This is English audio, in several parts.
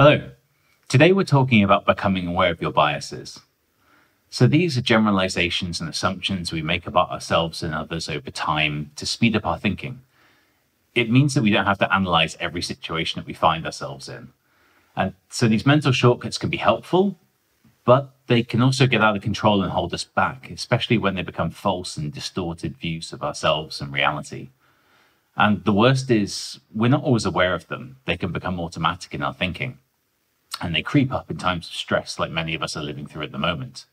Hello. Today we're talking about becoming aware of your biases. So these are generalizations and assumptions we make about ourselves and others over time to speed up our thinking. It means that we don't have to analyze every situation that we find ourselves in. And so these mental shortcuts can be helpful, but they can also get out of control and hold us back, especially when they become false and distorted views of ourselves and reality. And the worst is, we're not always aware of them. They can become automatic in our thinking. And they creep up in times of stress like many of us are living through at the moment.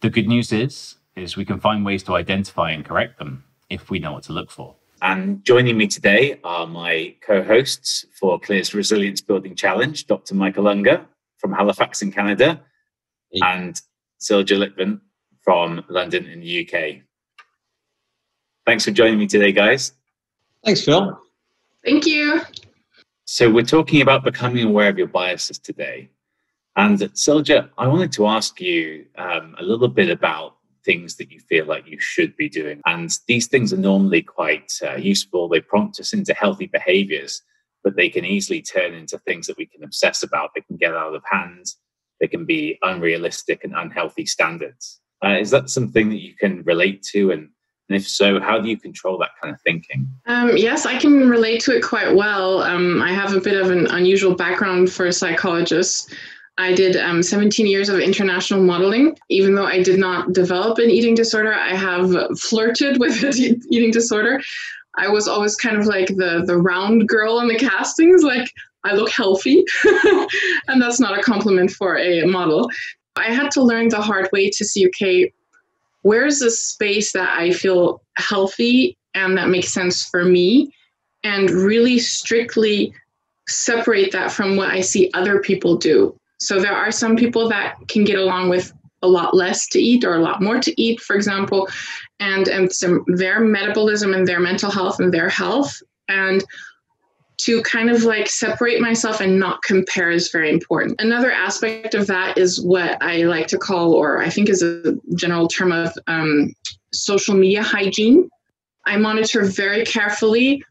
The good news is we can find ways to identify and correct them if we know what to look for. And joining me today are my co-hosts for CLEAR's Resilience Building Challenge, Dr. Michael Unger from Halifax in Canada, and Silja Litvin from London in the UK. Thanks for joining me today, guys. Thanks, Phil. Thank you. So we're talking about becoming aware of your biases today. And Silja, I wanted to ask you a little bit about things that you feel like you should be doing. And these things are normally quite useful. They prompt us into healthy behaviors, but they can easily turn into things that we can obsess about. They can get out of hand. They can be unrealistic and unhealthy standards. Is that something that you can relate to? And if so, how do you control that kind of thinking? Yes, I can relate to it quite well. I have a bit of an unusual background for a psychologist. I did 17 years of international modeling. Even though I did not develop an eating disorder, I have flirted with an eating disorder. I was always kind of like the round girl in the castings, like I look healthy. And that's not a compliment for a model. I had to learn the hard way to see, okay, where's the space that I feel healthy and that makes sense for me, and really strictly separate that from what I see other people do. So there are some people that can get along with a lot less to eat or a lot more to eat, for example, and their metabolism and their mental health and their health. And to kind of like separate myself and not compare is very important. Another aspect of that is what I like to call, or I think is a general term of social media hygiene. I monitor very carefully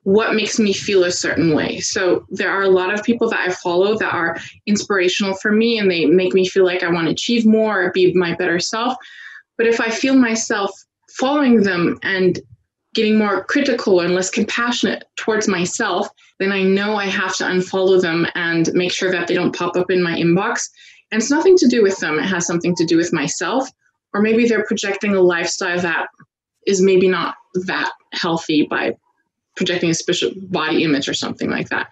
what makes me feel a certain way. So there are a lot of people that I follow that are inspirational for me, and they make me feel like I want to achieve more or be my better self. But if I feel myself following them and getting more critical and less compassionate towards myself, then I know I have to unfollow them and make sure that they don't pop up in my inbox. And it's nothing to do with them. It has something to do with myself. Or maybe they're projecting a lifestyle that is maybe not that healthy by projecting a special body image or something like that.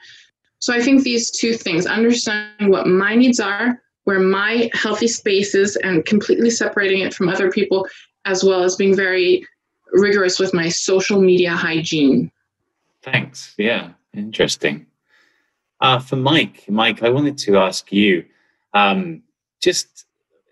So I think these two things, understanding what my needs are, where my healthy space is, and completely separating it from other people, as well as being very rigorous with my social media hygiene. Thanks. Yeah, interesting. For Mike, I wanted to ask you, just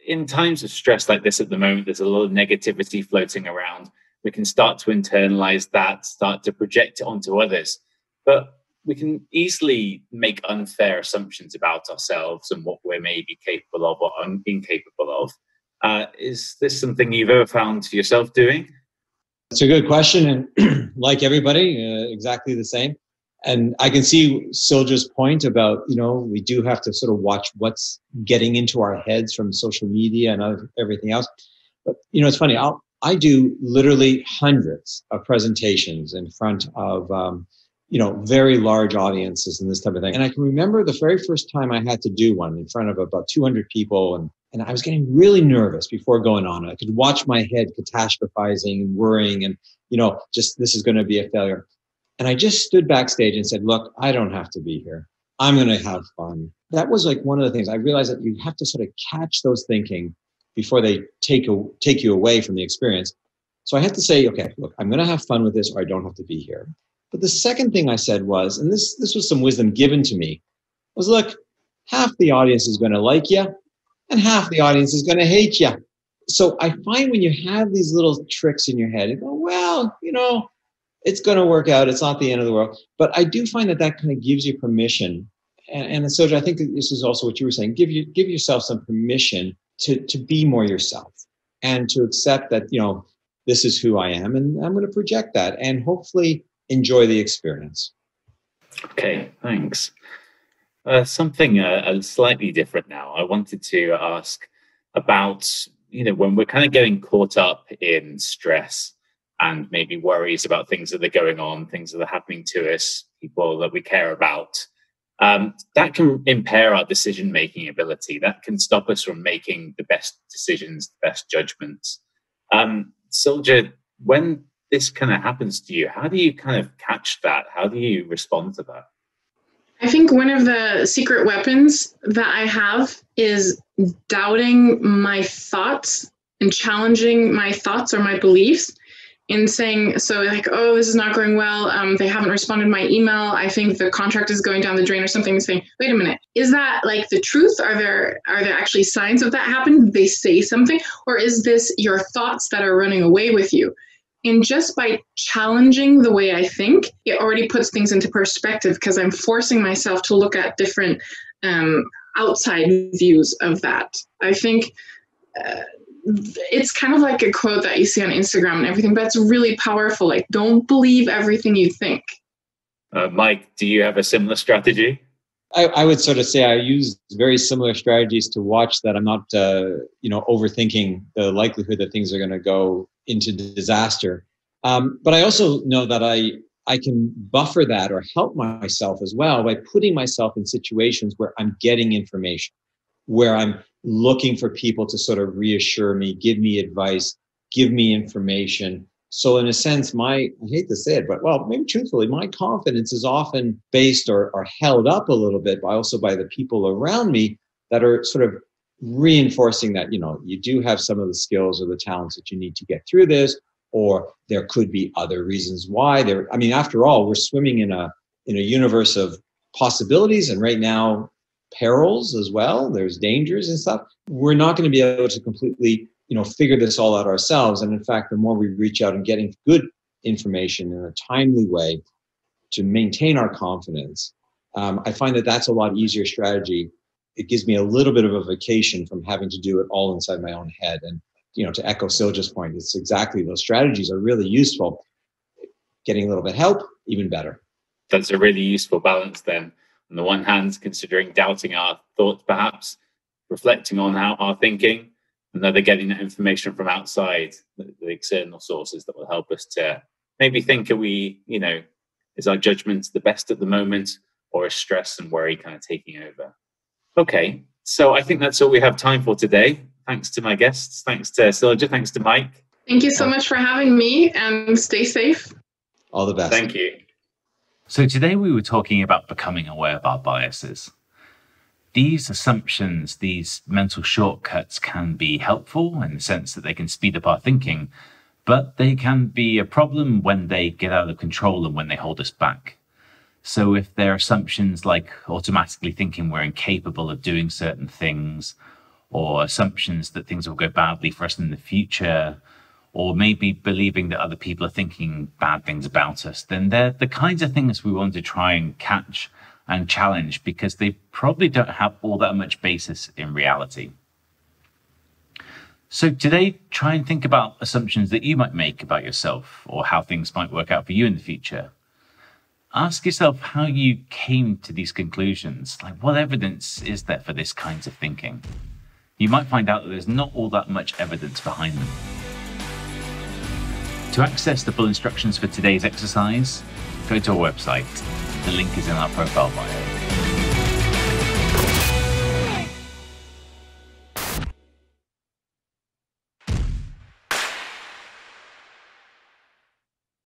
in times of stress like this at the moment, there's a lot of negativity floating around. We can start to internalize that, start to project it onto others. But we can easily make unfair assumptions about ourselves and what we're maybe capable of or incapable of. Is this something you've ever found yourself doing? It's a good question, and like everybody, exactly the same. And I can see Silja's point about, we do have to sort of watch what's getting into our heads from social media and everything else. But, it's funny, I do literally hundreds of presentations in front of, very large audiences and this type of thing. And I can remember the very first time I had to do one in front of about 200 people, and I was getting really nervous before going on. I could watch my head catastrophizing and worrying and, just this is going to be a failure. And I just stood backstage and said, look, I don't have to be here. I'm going to have fun. That was like one of the things I realized, that you have to sort of catch those thinking before they take you away from the experience. So I had to say, okay, look, I'm going to have fun with this, or I don't have to be here. But the second thing I said was, and this was some wisdom given to me, was, look, half the audience is going to like you and half the audience is going to hate you. So I find when you have these little tricks in your head, you go, well, it's going to work out. It's not the end of the world. But I do find that kind of gives you permission. And so I think that this is also what you were saying. Give yourself some permission to be more yourself and to accept that, this is who I am, and I'm going to project that and hopefully enjoy the experience. Okay, thanks. Something slightly different now. I wanted to ask about, when we're kind of getting caught up in stress and maybe worries about things that are going on, things that are happening to us, people that we care about, that can impair our decision-making ability. That can stop us from making the best decisions, the best judgments. Silja, when this kind of happens to you, how do you kind of catch that? How do you respond to that? I think one of the secret weapons that I have is doubting my thoughts and challenging my thoughts or my beliefs and saying, so like, oh, this is not going well. They haven't responded to my email. I think the contract is going down the drain or something. And saying, wait a minute, is that like the truth? Are there actually signs of that happen? Did they say something? Or is this your thoughts that are running away with you? And just by challenging the way I think, it already puts things into perspective because I'm forcing myself to look at different outside views of that. I think it's kind of like a quote that you see on Instagram and everything, but it's really powerful. Like, don't believe everything you think. Mike, do you have a similar strategy? I would sort of say I use very similar strategies to watch that I'm not, overthinking the likelihood that things are going to go into disaster. But I also know that I can buffer that or help myself as well by putting myself in situations where I'm getting information, where I'm looking for people to sort of reassure me, give me advice, give me information. So in a sense, I hate to say it, but maybe truthfully, my confidence is often based or held up a little bit by the people around me that are sort of reinforcing that, you do have some of the skills or the talents that you need to get through this, or there could be other reasons why. After all, we're swimming in a universe of possibilities, and right now, perils as well. There's dangers and stuff. We're not going to be able to completely figure this all out ourselves. And in fact, the more we reach out and getting good information in a timely way to maintain our confidence, I find that that's a lot easier strategy. It gives me a little bit of a vacation from having to do it all inside my own head. And, to echo Silja's point, it's exactly those strategies are really useful. Getting a little bit help, even better. That's a really useful balance then. On the one hand, considering doubting our thoughts, perhaps reflecting on our thinking, and then getting that information from outside, the external sources that will help us to maybe think, is our judgment the best at the moment, or is stress and worry kind of taking over? Okay, so I think that's all we have time for today. Thanks to my guests. Thanks to Silja. Thanks to Mike. Thank you so much for having me, and stay safe. All the best. Thank you. So today we were talking about becoming aware of our biases. These assumptions, these mental shortcuts can be helpful in the sense that they can speed up our thinking, but they can be a problem when they get out of control and when they hold us back. So if they're assumptions like automatically thinking we're incapable of doing certain things, or assumptions that things will go badly for us in the future, or maybe believing that other people are thinking bad things about us, then they're the kinds of things we want to try and catch and challenge because they probably don't have all that much basis in reality. So today, try and think about assumptions that you might make about yourself or how things might work out for you in the future. Ask yourself how you came to these conclusions. Like, what evidence is there for this kind of thinking? You might find out that there's not all that much evidence behind them. To access the full instructions for today's exercise, go to our website. The link is in our profile bio.